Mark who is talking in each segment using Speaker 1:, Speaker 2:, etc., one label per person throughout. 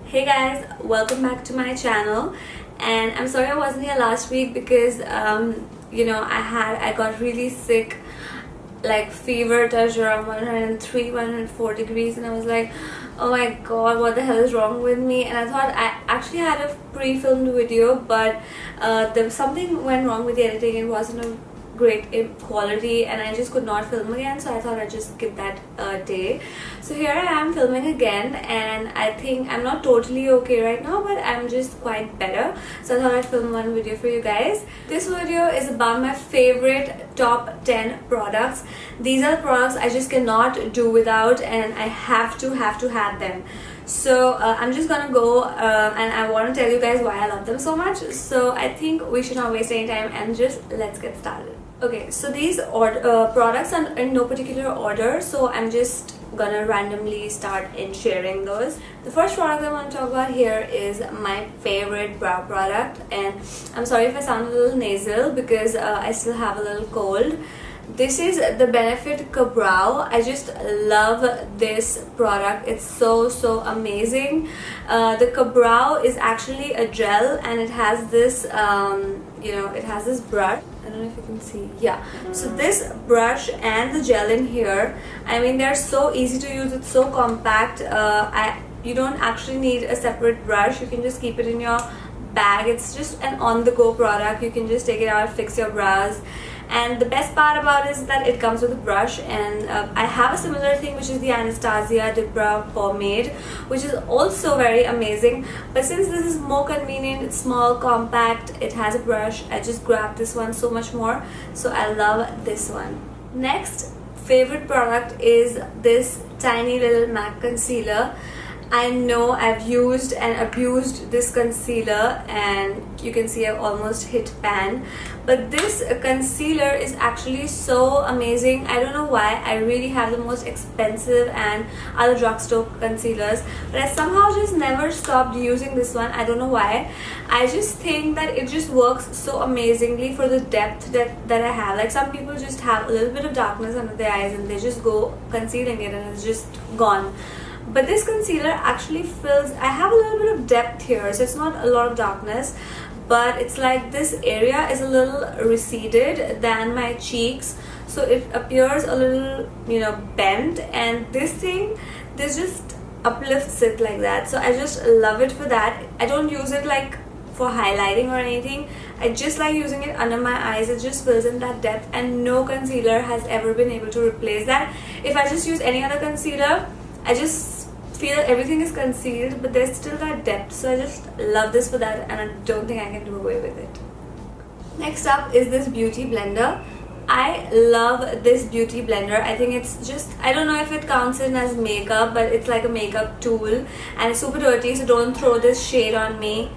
Speaker 1: Hey guys, welcome back to my channel. And I'm sorry I wasn't here last week because I got really sick, like fever touched around 103 104 degrees, and I was like, oh my god, what the hell is wrong with me? And I thought I actually had a pre-filmed video, but there was something went wrong with the editing. It wasn't a great quality and I just could not film again, so I thought I'd just skip that day. So here I am filming again, and I think I'm not totally okay right now, but I'm just quite better, so I thought I'd film one video for you guys. This video is about my favorite top 10 products. These are the products I just cannot do without, and I have to have them. So I'm just gonna go and I want to tell you guys why I love them so much. So I think we should not waste any time and just let's get started. Okay, so these products are in no particular order, so I'm just gonna randomly start in sharing those. The first product I want to talk about here is my favorite brow product, and I'm sorry if I sound a little nasal because I still have a little cold. This is the Benefit Ka-Brow. I just love this product. It's so amazing. The Ka-Brow is actually a gel, and it has this it has this brush. I don't know if you can see. Yeah, so this brush and the gel in here, I mean, they're so easy to use. It's so compact. You don't actually need a separate brush. You can just keep it in your bag. It's just an on-the-go product. You can just take it out, fix your brows. And the best part about it is that it comes with a brush, and I have a similar thing, which is the Anastasia Dip Brow Pomade, which is also very amazing. But since this is more convenient, it's small, compact, it has a brush, I just grabbed this one so much more. So I love this one. Next favorite product is this tiny little MAC concealer. I know I've used and abused this concealer, and you can see I've almost hit pan, but this concealer is actually so amazing. I don't know why. I really have the most expensive and other drugstore concealers, but I somehow just never stopped using this one. I don't know why. I just think that it just works so amazingly for the depth that I have. Like, some people just have a little bit of darkness under their eyes and they just go concealing it and it's just gone. But this concealer actually fills, I have a little bit of depth here, so it's not a lot of darkness, but it's like this area is a little receded than my cheeks, so it appears a little, bent, and this just uplifts it like that. So I just love it for that. I don't use it like for highlighting or anything. I just like using it under my eyes. It just fills in that depth, and no concealer has ever been able to replace that. If I just use any other concealer, I just feel everything is concealed, but there's still that depth. So I just love this for that, and I don't think I can do away with it. Next up is this beauty blender. I love this beauty blender. I think it's just, I don't know if it counts in as makeup, but it's like a makeup tool, and it's super dirty, so don't throw this shade on me.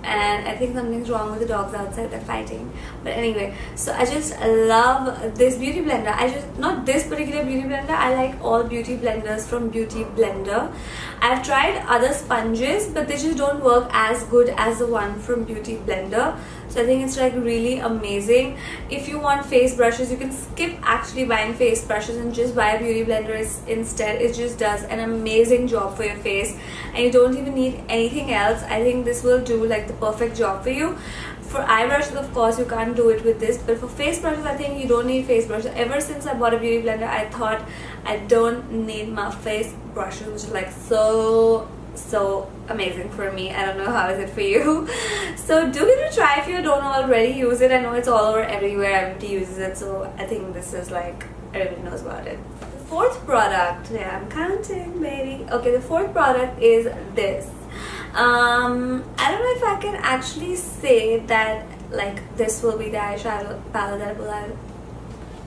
Speaker 1: And I think something's wrong with the dogs outside, they're fighting. But anyway, so I just love this beauty blender. Not this particular beauty blender, I like all beauty blenders from Beauty Blender. I've tried other sponges, but they just don't work as good as the one from Beauty Blender. So I think it's like really amazing. If you want face brushes, you can skip actually buying face brushes and just buy a beauty blender instead. It just does an amazing job for your face, and you don't even need anything else. I think this will do like the perfect job for you. For eye brushes, of course, you can't do it with this, but for face brushes, I think you don't need face brushes. Ever since I bought a beauty blender, I thought I don't need my face brushes, which is like so amazing for me. I don't know how is it for you. So do give it a try if you don't already use it. I know it's all over everywhere, everybody uses it, so I think this is like everybody knows about it. The fourth product, yeah, I'm counting, baby. Okay, the fourth product is this. I don't know if I can actually say that like this will be the eyeshadow palette that will have.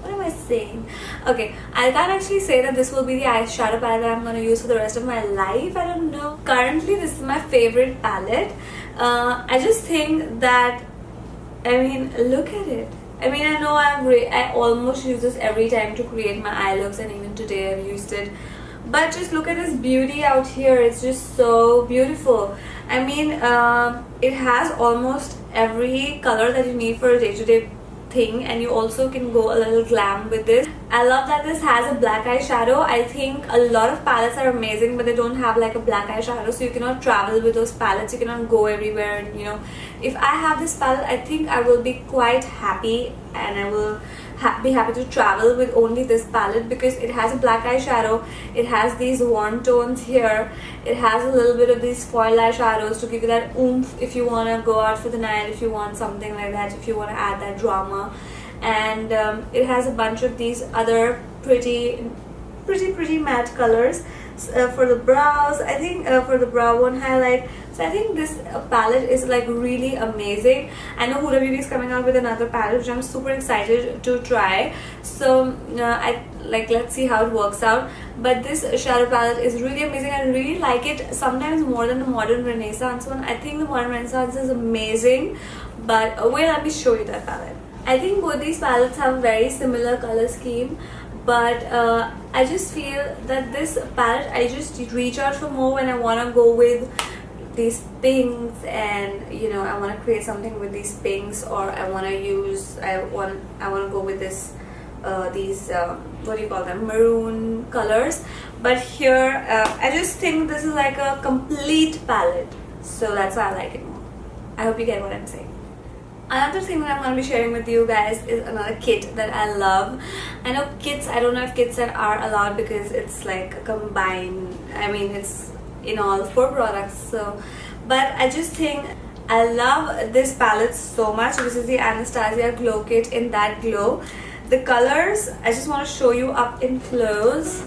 Speaker 1: What am I saying? Okay, I can't actually say that this will be the eyeshadow palette that I'm going to use for the rest of my life. I don't know. Currently, this is my favorite palette. I just think that, I mean, look at it. I mean, I know I almost use this every time to create my eye looks, and even today I've used it. But just look at this beauty out here. It's just so beautiful. I mean, it has almost every color that you need for a day-to-day thing, and you also can go a little glam with this. I love that this has a black eyeshadow. I think a lot of palettes are amazing, but they don't have like a black eyeshadow, so you cannot travel with those palettes, you cannot go everywhere. And you know, if I have this palette, I think I will be quite happy, and I will be happy to travel with only this palette, because it has a black eyeshadow, it has these warm tones here, it has a little bit of these foil eyeshadows to give you that oomph if you want to go out for the night, if you want something like that, if you want to add that drama. And it has a bunch of these other pretty matte colors for the brows. I think for the brow one highlight. So I think this palette is like really amazing. I know Huda Beauty is coming out with another palette, which I'm super excited to try. So let's see how it works out. But this shadow palette is really amazing. I really like it, sometimes more than the Modern Renaissance one. I think the Modern Renaissance is amazing, but wait, let me show you that palette. I think both these palettes have very similar color scheme, but I just feel that this palette, I just reach out for more when I want to go with these pinks, and you know, I want to create something with these pinks, or I want to go with this these what do you call them, maroon colors. But here I just think this is like a complete palette, so that's why I like it more. I hope you get what I'm saying. Another thing that I'm going to be sharing with you guys is another kit that I love. I know kits, I don't know if kits are allowed because it's like a combined, I mean it's in all 4 products, so, but I just think I love this palette so much. This is the Anastasia Glow Kit in That Glow. The colors, I just want to show you up in close.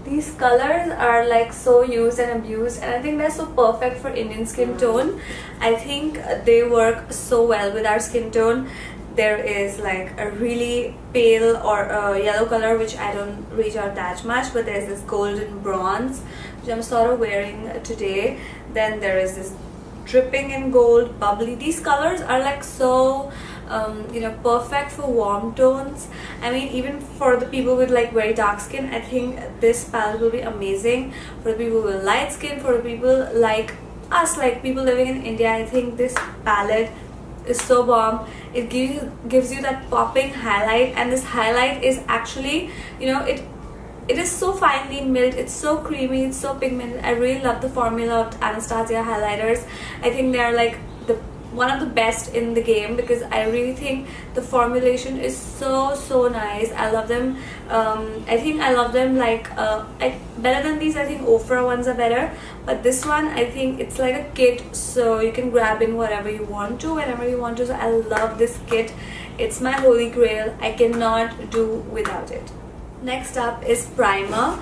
Speaker 1: These colors are like so used and abused, and I think they're so perfect for Indian skin tone. I think they work so well with our skin tone. There is like a really pale or a yellow color, which I don't reach out that much, but there's this golden bronze, which I'm sort of wearing today. Then there is this dripping in gold, bubbly. These colors are like so you know, perfect for warm tones. I mean, even for the people with like very dark skin, I think this palette will be amazing. For the people with light skin, for the people like us, like people living in India, I think this palette is so bomb. It gives you that popping highlight, and this highlight is actually, you know, it is so finely milled, it's so creamy, it's so pigmented. I really love the formula of Anastasia highlighters. I think they're like one of the best in the game, because I really think the formulation is so nice. I love them. I think I love them like better than these. I think Ofra ones are better, but this one, I think it's like a kit, so you can grab in whatever you want to, whenever you want to. So I love this kit. It's my holy grail. I cannot do without it. Next up is primer.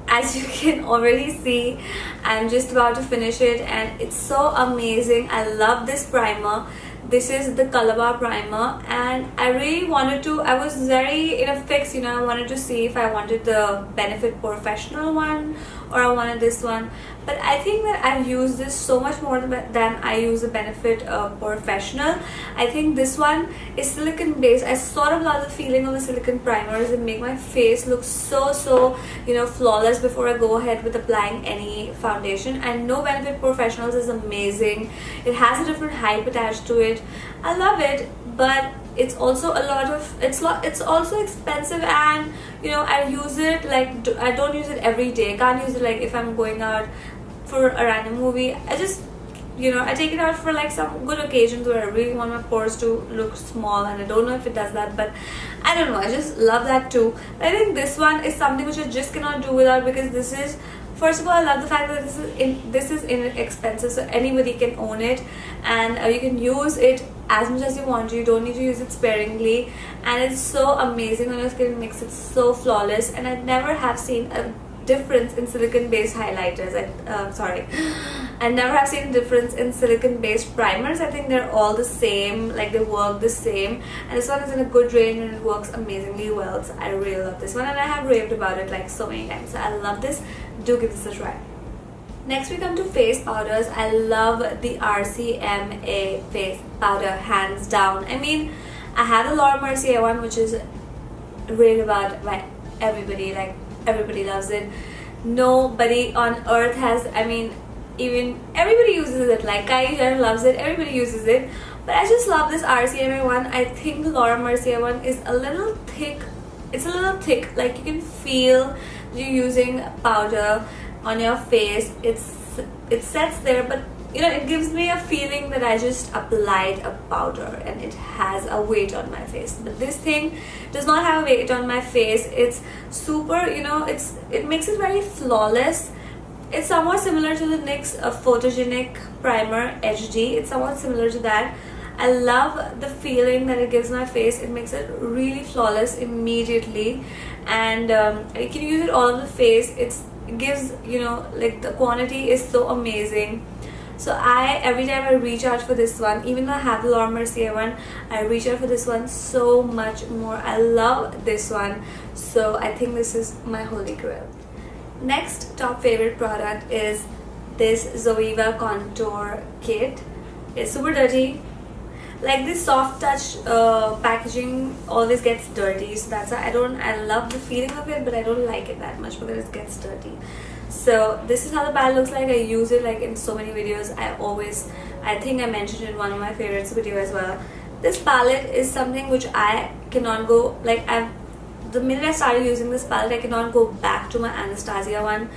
Speaker 1: As you can already see, I'm just about to finish it, and it's so amazing. I love this primer. This is the Colaba Primer, and I really wanted to, I was very in a fix, you know, I wanted to see if I wanted the Benefit Porefessional one or I wanted this one. But I think that I've used this so much more than I use the Benefit Porefessional. I think this one is silicone based. I sort of love the feeling of the silicone primers. It make my face look so you know, flawless before I go ahead with applying any foundation. And no, Benefit Porefessionals is amazing. It has a different hype attached to it. I love it, but it's also a lot of, it's also expensive, and you know, I use it like, I don't use it every day. I can't use it like if I'm going out for a random movie. I just, you know, I take it out for like some good occasions where I really want my pores to look small, and I don't know if it does that, but I don't know, I just love that too. I think this one is something which I just cannot do without, because this is, first of all, I love the fact that this is inexpensive, so anybody can own it, and you can use it as much as you want to. You don't need to use it sparingly, and it's so amazing on your skin. It makes it so flawless, and I never have seen a difference in silicone based highlighters. I never have seen a difference in silicone based primers. I think they're all the same, like they work the same, and this one is in a good range and it works amazingly well. So I really love this one, and I have raved about it like so many times. So I love this. Do give this a try. Next we come to face powders. I love the RCMA face powder, hands down. I mean, I have the Laura Mercier one, which is raved about by everybody, like everybody loves it. Nobody on earth has, I mean, even everybody uses it, like Kylie Jenner loves it, everybody uses it. But I just love this RCMA one. I think the Laura Mercier one is a little thick. It's a little thick, like you can feel you using powder on your face. It sets there, but you know, it gives me a feeling that I just applied a powder and it has a weight on my face. But this thing does not have a weight on my face. It's super, you know, it makes it very flawless. It's somewhat similar to the NYX Photogenic Primer HD. It's somewhat similar to that. I love the feeling that it gives my face. It makes it really flawless immediately, and you can use it all over the face. It gives, you know, like the quantity is so amazing. So every time I reach out for this one, even though I have the Laura Mercier one, I reach out for this one so much more. I love this one, so I think this is my holy grail. Next top favorite product is this Zoeva Contour Kit. It's super dirty. Like this soft touch packaging always gets dirty, so that's why I love the feeling of it, but I don't like it that much because it gets dirty. So this is how the palette looks like. I use it like in so many videos. I think I mentioned it in one of my favorites video as well. This palette is something which I cannot go, like the minute I started using this palette, I cannot go back to my Anastasia one.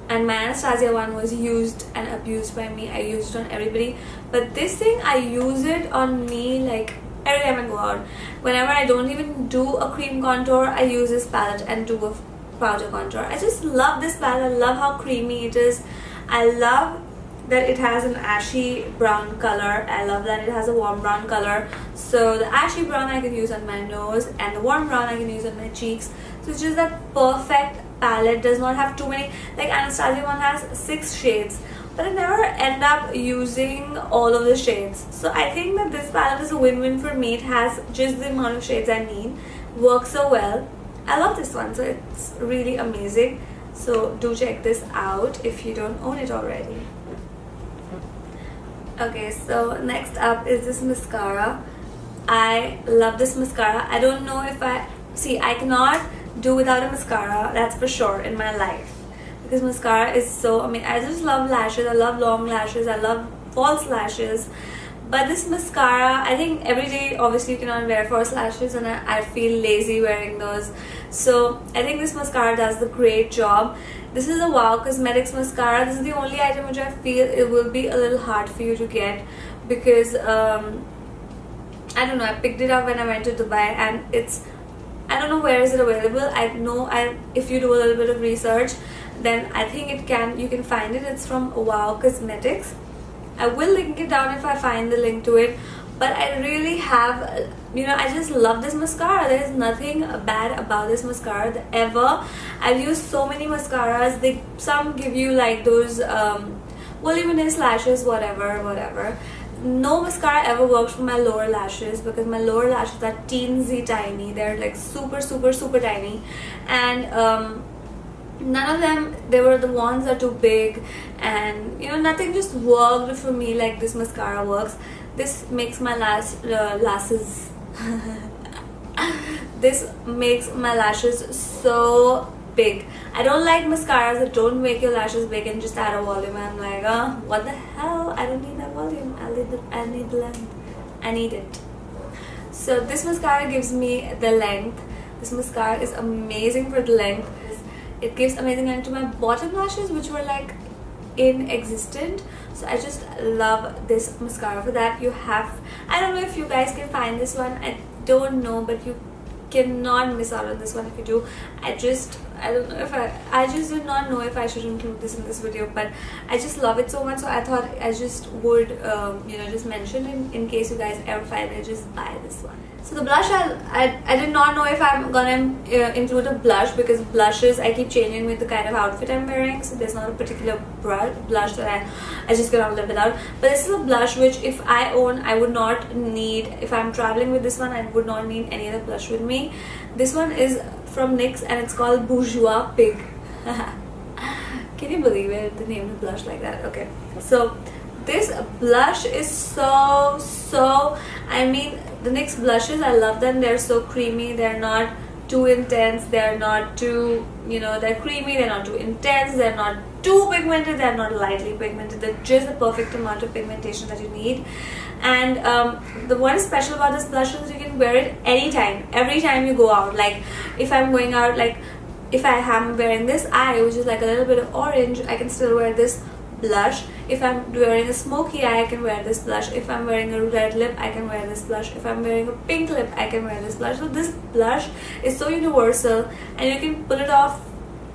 Speaker 1: And my Anastasia one was used and abused by me. I used it on everybody, but this thing, I use it on me like every time I go out. Whenever I don't even do a cream contour, I use this palette and do a powder contour. I just love this palette. I love how creamy it is. I love that it has an ashy brown color. I love that it has a warm brown color. So the ashy brown I can use on my nose, and the warm brown I can use on my cheeks. So it's just that perfect palette. Does not have too many, like Anastasia one has 6 shades, but I never end up using all of the shades. So I think that this palette is a win-win for me. It has just the amount of shades I need, works so well. I love this one, so it's really amazing. So do check this out if you don't own it already. Okay, so next up is this mascara. I love this mascara. I don't know if I cannot do without a mascara, that's for sure, in my life, because mascara is so, I mean, I just love lashes. I love long lashes. I love false lashes. But this mascara, I think every day obviously you cannot wear false lashes, and I feel lazy wearing those. So I think this mascara does the great job. This is a Wow Cosmetics mascara. This is the only item which I feel it will be a little hard for you to get, because I don't know, I picked it up when I went to Dubai, and I don't know where is it available. I know if you do a little bit of research, then I think you can find it. It's from Wow Cosmetics. I will link it down if I find the link to it. But I really have, you know, I just love this mascara. There is nothing bad about this mascara ever. I've used so many mascaras. Some give you like those voluminous lashes, whatever. No mascara ever works for my lower lashes, because my lower lashes are teensy tiny. They're like super tiny, and none of them, they were the ones that are too big, and you know, nothing just worked for me like this mascara works. This makes my lashes this makes my lashes so big. I don't like mascaras that don't make your lashes big and just add a volume. I'm like, what the hell? I don't need that volume. I need the length. I need it. So this mascara gives me the length. This mascara is amazing for the length. It gives amazing length to my bottom lashes, which were like inexistent. So I just love this mascara for that. I don't know if you guys can find this one. I don't know, but you cannot miss out on this one if you do. I just did not know if I should include this in this video, but I just love it so much, so I thought I just would you know, just mention it in case you guys ever find it. Just buy this one. So the blush, I did not know if I'm gonna include a blush, because blushes I keep changing with the kind of outfit I'm wearing, so there's not a particular blush that I just cannot live without. But this is a blush which if I own, I would not need, if I'm traveling with this one, I would not need any other blush with me. This one is from NYX and it's called Bourgeois Pig. Can you believe it? They named a blush like that. Okay, so this blush is so, I mean, the NYX blushes, I love them. They're so creamy. They're not too intense. They're not too, you know, they're creamy. They're not too intense. They're not too pigmented, they're not lightly pigmented, they're just the perfect amount of pigmentation that you need. And the one special about this blush is you can wear it anytime, every time you go out. Like if I'm going out, like if I am wearing this eye, which is like a little bit of orange, I can still wear this blush. If I'm wearing a smoky eye, I can wear this blush. If I'm wearing a red lip, I can wear this blush. If I'm wearing a pink lip, I can wear this blush. So this blush is so universal and you can pull it off,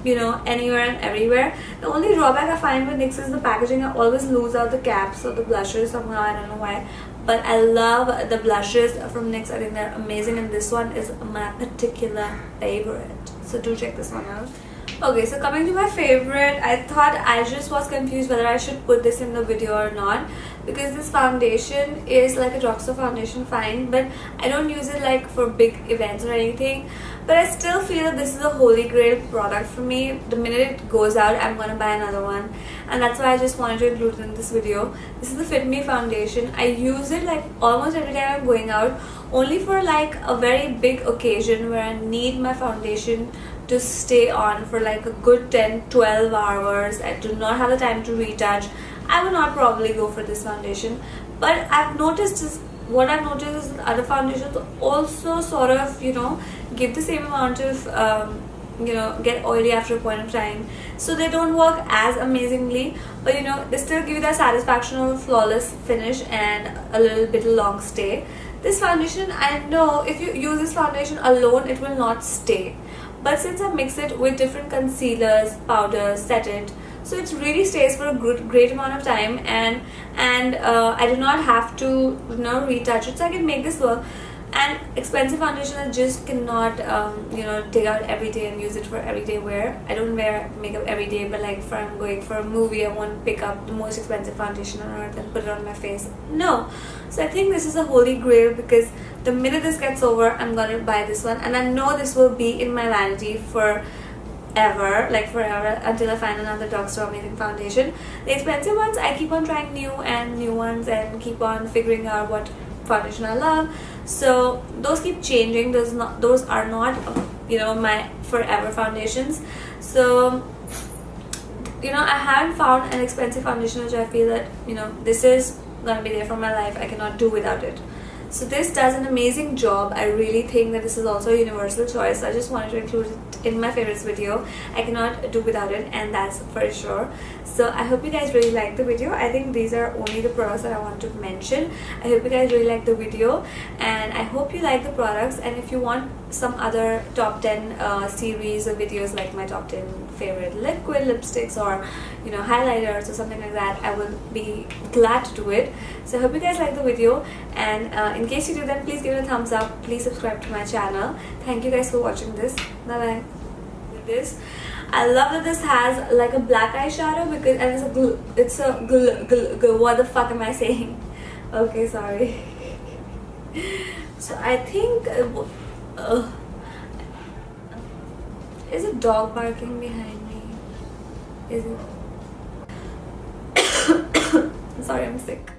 Speaker 1: you know, anywhere and everywhere. The only drawback I find with NYX is the packaging. I always lose out the caps of the blushes somehow, I don't know why. But I love the blushes from NYX. I think they're amazing, and this one is my particular favorite. So do check this one out. Okay, so coming to my favorite, I thought I just was confused whether I should put this in the video or not, because this foundation is like a drugstore foundation, fine, but I don't use it like for big events or anything. But I still feel that this is a holy grail product for me. The minute it goes out, I'm gonna buy another one, and that's why I just wanted to include it in this video. This is the Fit Me foundation. I use it like almost every time I'm going out, only for like a very big occasion where I need my foundation to stay on for like a good 10-12 hours. I do not have the time to retouch. I will not probably go for this foundation. But what I've noticed is that other foundations also sort of, you know, give the same amount of you know, get oily after a point of time, so they don't work as amazingly, but you know, they still give you that satisfaction of a flawless finish and a little bit long stay. This foundation, I know if you use this foundation alone, it will not stay, but since I mix it with different concealers, powders, set it, so it really stays for a great amount of time, and I do not have to, you know, retouch it, so I can make this work. And expensive foundation I just cannot you know, take out every day and use it for everyday wear. I don't wear makeup every day, but like if I'm going for a movie, I won't pick up the most expensive foundation on earth and put it on my face. No. So I think this is a holy grail, because the minute this gets over, I'm gonna buy this one, and I know this will be in my vanity for ever, like forever, until I find another drugstore amazing foundation. The expensive ones, I keep on trying new ones and keep on figuring out what foundation I love. So those keep changing. Those are not, you know, my forever foundations. So, you know, I haven't found an expensive foundation which I feel that, you know, this is gonna be there for my life. I cannot do without it. So this does an amazing job. I really think that this is also a universal choice. I just wanted to include it in my favorites video. I cannot do without it, and that's for sure. So I hope you guys really liked the video. I think these are only the products that I want to mention. I hope you guys really liked the video, and I hope you like the products. And if you want some other top 10 series of videos, like my top 10 favorite liquid lipsticks, or you know, highlighters or something like that, I will be glad to do it. So I hope you guys like the video, and in case you do, then please give it a thumbs up. Please subscribe to my channel. Thank you guys for watching this. Bye bye. With this, I love that this has like a black eyeshadow, because, and it's a what the fuck am I saying? Okay, sorry. So I think is a dog barking behind me? Is it? Sorry, I'm sick.